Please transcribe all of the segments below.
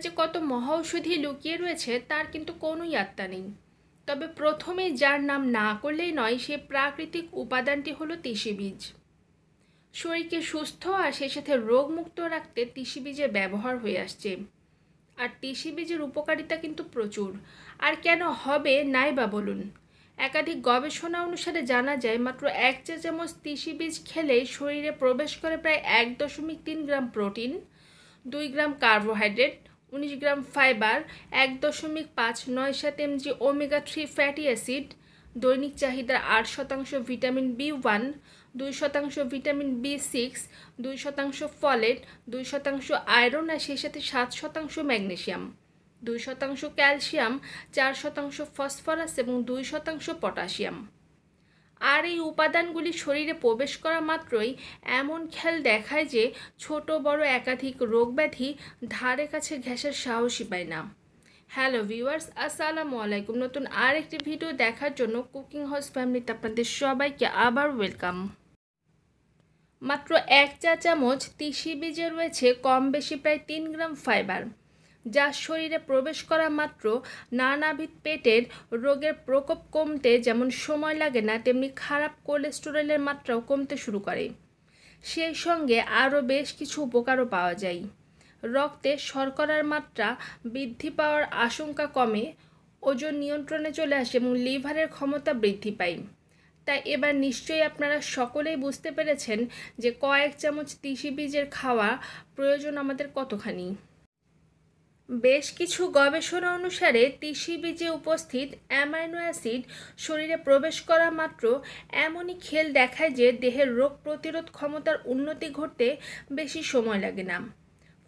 যে কত মহাঔষধি লুকিয়ে রয়েছে তার কিন্তু কোনো ইয়াত্তা নেই। তবে প্রথমেই যার নাম না করলেই নয়, সে প্রাকৃতিক উপাদানটি হলো তিসি বীজ। শরীরকে সুস্থ আর সেই সাথে রোগমুক্ত রাখতে তিসি বীজের ব্যবহার হয়ে আসছে। আর তিসি বীজের উপকারিতা কিন্তু প্রচুর। আর কেন হবে নাই বা বলুন। একাধিক গবেষণা অনুসারে জানা যায় মাত্র 1 চা চামচ তিসি বীজ খেলে শরীরে প্রবেশ করে প্রায় 1.3 gram protein, 2 gram carbohydrate, 19 gram fibre, 1.597 mg omega three fatty acid, দৈনিক চাহিদার 8% ভিটামিন বি1, 2% ভিটামিন বি6, 2% ফলেট, 2% আয়রন আর সেই সাথে 7% ম্যাগনেসিয়াম, 2% ক্যালসিয়াম, 4% ফসফরাস এবং 2% পটাশিয়াম। আর এই উপাদানগুলি শরীরে প্রবেশ করা মাত্রই এমন খেল দেখায় যে ছোট বড় একাধিক রোগ ব্যাধি ধারে কাছে ঘেঁষার সাহসই পায় না। হ্যালো ভিউয়ার্স, আসসালামু আলাইকুম। নতুন আর একটি ভিডিও দেখার জন্য কুকিং হাউস ফ্যামিলিতে আপনাদের সবাইকে আবার ওয়েলকাম। মাত্র 1 চা চামচ তিসি বীজে রয়েছে কম বেশি প্রায় 3 গ্রাম ফাইবার, যা শরীরে প্রবেশ করা মাত্র নানাবিধ পেটের রোগের প্রকোপ কমতে যেমন সময় লাগে না, তেমনি খারাপ কোলেস্টেরলের মাত্রাও কমতে শুরু করে। সেই সঙ্গে আরও বেশ কিছু উপকারও পাওয়া যায়। রক্তে শর্করার মাত্রা বৃদ্ধি পাওয়ার আশঙ্কা কমে, ওজন নিয়ন্ত্রণে চলে আসে এবং লিভারের ক্ষমতা বৃদ্ধি পায়। তাই এবার নিশ্চয়ই আপনারা সকলেই বুঝতে পেরেছেন যে কয়েক চামচ তিসি বীজের খাওয়া প্রয়োজন আমাদের কতখানি। বেশ কিছু গবেষণা অনুসারে তিসি বীজে উপস্থিত অ্যামাইনো অ্যাসিড শরীরে প্রবেশ করা মাত্র এমনই খেল দেখায় যে দেহের রোগ প্রতিরোধ ক্ষমতার উন্নতি ঘটতে বেশি সময় লাগে না।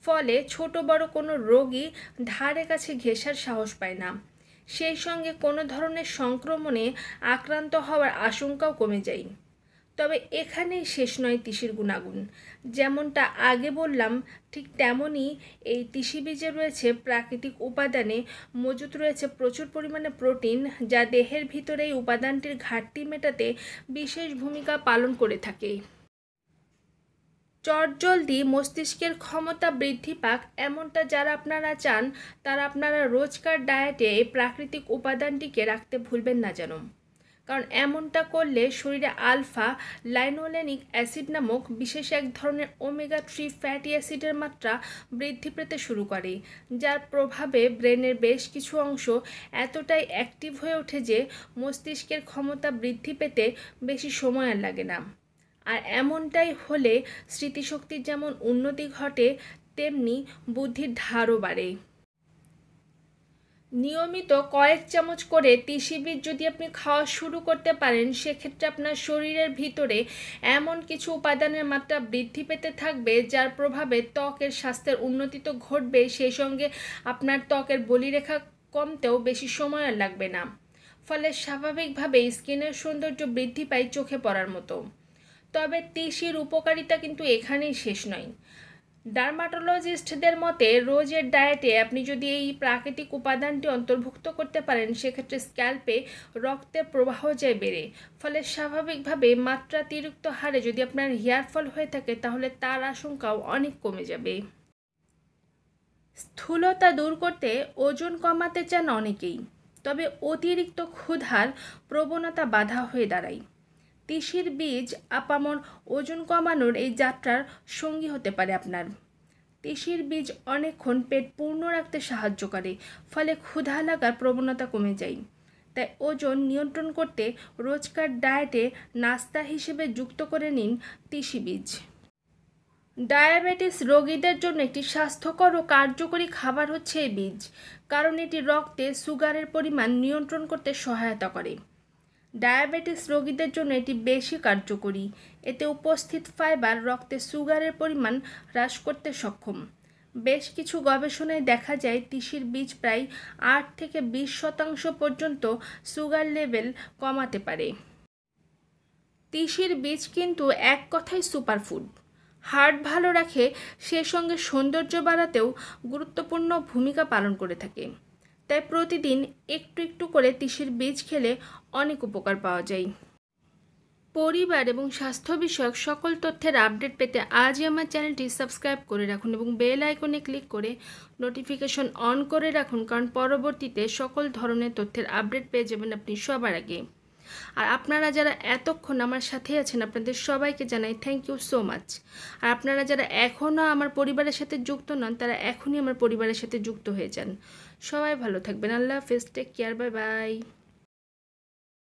ফলে ছোট বড় কোনো রোগই ধারে কাছে ঘেঁষার সাহস পায় না। সেই সঙ্গে কোনো ধরনের সংক্রমণে আক্রান্ত হওয়ার আশঙ্কাও কমে যায়। তবে এখানেই শেষ নয় তিসির গুণাগুণ। যেমনটা আগে বললাম ঠিক তেমনই এই তিসি বীজে রয়েছে প্রাকৃতিক উপাদানে মজুত রয়েছে প্রচুর পরিমাণে প্রোটিন, যা দেহের ভিতরে এই উপাদানটির ঘাটতি মেটাতে বিশেষ ভূমিকা পালন করে থাকে। চটজলদি মস্তিষ্কের ক্ষমতা বৃদ্ধি পাক এমনটা যারা আপনারা চান, তারা আপনারা রোজকার ডায়েটে এই প্রাকৃতিক উপাদানটিকে রাখতে ভুলবেন না যেন। কারণ এমনটা করলে শরীরে আলফা লাইনোলেনিক অ্যাসিড নামক বিশেষ এক ধরনের ওমেগা-3 ফ্যাটি অ্যাসিডের মাত্রা বৃদ্ধি পেতে শুরু করে, যার প্রভাবে ব্রেনের বেশ কিছু অংশ এতটাই অ্যাক্টিভ হয়ে ওঠে যে মস্তিষ্কের ক্ষমতা বৃদ্ধি পেতে বেশি সময় আর লাগে না। আর এমনটাই হলে স্মৃতিশক্তির যেমন উন্নতি ঘটে, তেমনি বুদ্ধির ধারও বাড়ে। নিয়মিত কয়েক চামচ করে তিসি বীজ যদি আপনি খাওয়া শুরু করতে পারেন, সেক্ষেত্রে আপনার শরীরের ভিতরে এমন কিছু উপাদানের মাত্রা বৃদ্ধি পেতে থাকবে, যার প্রভাবে ত্বকের স্বাস্থ্যের উন্নতি তো ঘটবে, সেই সঙ্গে আপনার ত্বকের বলিরেখা কমতেও বেশি সময় আর লাগবে না। ফলে স্বাভাবিকভাবেই স্কিনের সৌন্দর্য বৃদ্ধি পায় চোখে পড়ার মতো। তবে তিসির উপকারিতা কিন্তু এখানেই শেষ নয়। ডার্মাটোলজিস্টদের মতে রোজের ডায়েটে আপনি যদি এই প্রাকৃতিক উপাদানটি অন্তর্ভুক্ত করতে পারেন, সেক্ষেত্রে স্ক্যাল্পে রক্তের প্রবাহ যায় বেড়ে। ফলে স্বাভাবিকভাবে মাত্রাতিরিক্ত হারে যদি আপনার হেয়ার ফল হয়ে থাকে, তাহলে তার আশঙ্কাও অনেক কমে যাবে। স্থূলতা দূর করতে ওজন কমাতে চান অনেকেই, তবে অতিরিক্ত ক্ষুধার প্রবণতা বাধা হয়ে দাঁড়ায়। তিসির বীজ আপামর ওজন কমানোর এই যাত্রার সঙ্গী হতে পারে আপনার। তিসির বীজ অনেকক্ষণ পেট পূর্ণ রাখতে সাহায্য করে, ফলে ক্ষুধা লাগার প্রবণতা কমে যায়। তাই ওজন নিয়ন্ত্রণ করতে রোজকার ডায়েটে নাস্তা হিসেবে যুক্ত করে নিন তিসি বীজ। ডায়াবেটিস রোগীদের জন্য একটি স্বাস্থ্যকর ও কার্যকরী খাবার হচ্ছে এই বীজ, কারণ এটি রক্তে সুগারের পরিমাণ নিয়ন্ত্রণ করতে সহায়তা করে। ডায়াবেটিস রোগীদের জন্য এটি বেশি কার্যকরী। এতে উপস্থিত ফাইবার রক্তে সুগারের পরিমাণ হ্রাস করতে সক্ষম। বেশ কিছু গবেষণায় দেখা যায় তিসির বীজ প্রায় 8 থেকে 20% পর্যন্ত সুগার লেভেল কমাতে পারে। তিসির বীজ কিন্তু এক কথায় সুপারফুড। হার্ট ভালো রাখে, সে সঙ্গে সৌন্দর্য বাড়াতেও গুরুত্বপূর্ণ ভূমিকা পালন করে থাকে। তাই প্রতিদিন একটু একটু করে তিসির বীজ খেলে অনেক উপকার পাওয়া যায়। পরিবার এবং স্বাস্থ্য বিষয়ক সকল তথ্যের আপডেট পেতে আজই আমার চ্যানেলটি সাবস্ক্রাইব করে রাখুন এবং বেল আইকনে ক্লিক করে নোটিফিকেশন অন করে রাখুন, কারণ পরবর্তীতে সকল ধরনের তথ্যের আপডেট পেয়ে যাবেন আপনি সবার আগে। আর আপনারা যারা এতক্ষণ আমার সাথে আছেন আপনাদের সবাইকে জানাই থ্যাংক ইউ সো মাচ। আর আপনারা যারা এখনও আমার পরিবারের সাথে যুক্ত নন তারা এখনই আমার পরিবারের সাথে যুক্ত হয়ে যান। সবাই ভালো থাকবেন। আল্লাহ হাফেজ, টেক কেয়ার, বাই বাই।